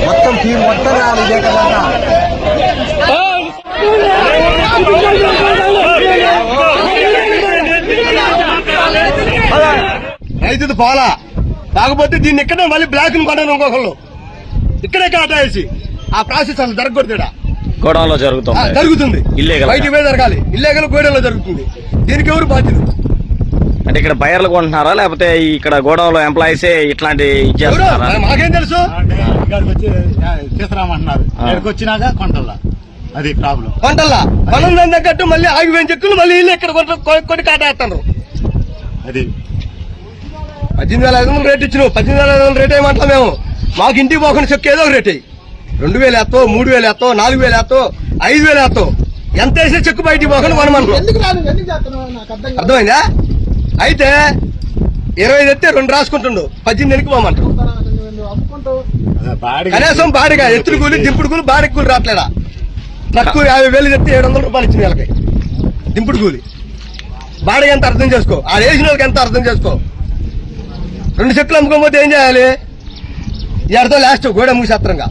మొత్తం టీం మొత్తం ఇదే కదా. రైతుది పోలా కాకపోతే దీన్ని ఇక్కడే మళ్ళీ బ్లాక్ ని కొనను ఇంకొకళ్ళు ఇక్కడే కాటేసి ఆ ప్రాసెస్ అసలు జరగకూడదు. గోడౌన్లో జరుగుతుంది బయటికి పోయి జరగాలి. ఇల్లీగల్ గోడౌన్లో జరుగుతుంది. దీనికి ఎవరు బాధ్యులు? అంటే ఇక్కడ బయర్లు కొంటున్నారా లేకపోతే ఇక్కడ గోడౌన్ లో ఎంప్లాయీస్ ఇట్లాంటి మాకేం తెలుసు? తీసుకురామంటున్నారు. వచ్చినాక కొంటల్లా అది ప్రాబ్లం. కొంటల్లా మనం తగ్గట్టు మళ్ళీ ఆగిపోయిన చెక్కులు మళ్ళీ ఇల్లు ఇక్కడ కొన్ని కాటేస్తున్నారు. అది 18,500 రేట్ ఇచ్చినావు. 18,500 రేట్ ఏమంటా మేము. మాకు ఇంటికి పోకుండా చెక్కు ఏదో రేట్ అయ్యి 2,000 ఎత్తో, 3,000 ఎత్తో, 4,000 ఎత్తో, 5,000 ఎత్తో, ఎంత వేసే చెక్కు బయటికి పోకుండా మనం అర్థమైందా? అయితే 20 ఎత్తే 2 రాసుకుంటుండు. 18 ఎనికి పోమంటారు. కనీసం బాడిగా ఎత్తుడు కూలి, దింపుడు కూలి, బాడికి కూలి రావట్లేదా? తక్కువ 50,000 ఎత్తే 700 రూపాయలు ఇచ్చిన వాళ్ళకి దింపుడు కూలి. బాడిగా ఎంత అర్థం చేసుకో. ఆ వేసిన వాళ్ళకి ఎంత అర్థం చేసుకో. 2 చెక్కులు అమ్ముకోకపోతే ఏం చేయాలి? ఎడతో లాస్ట్ గోడ మూసేత్రంగా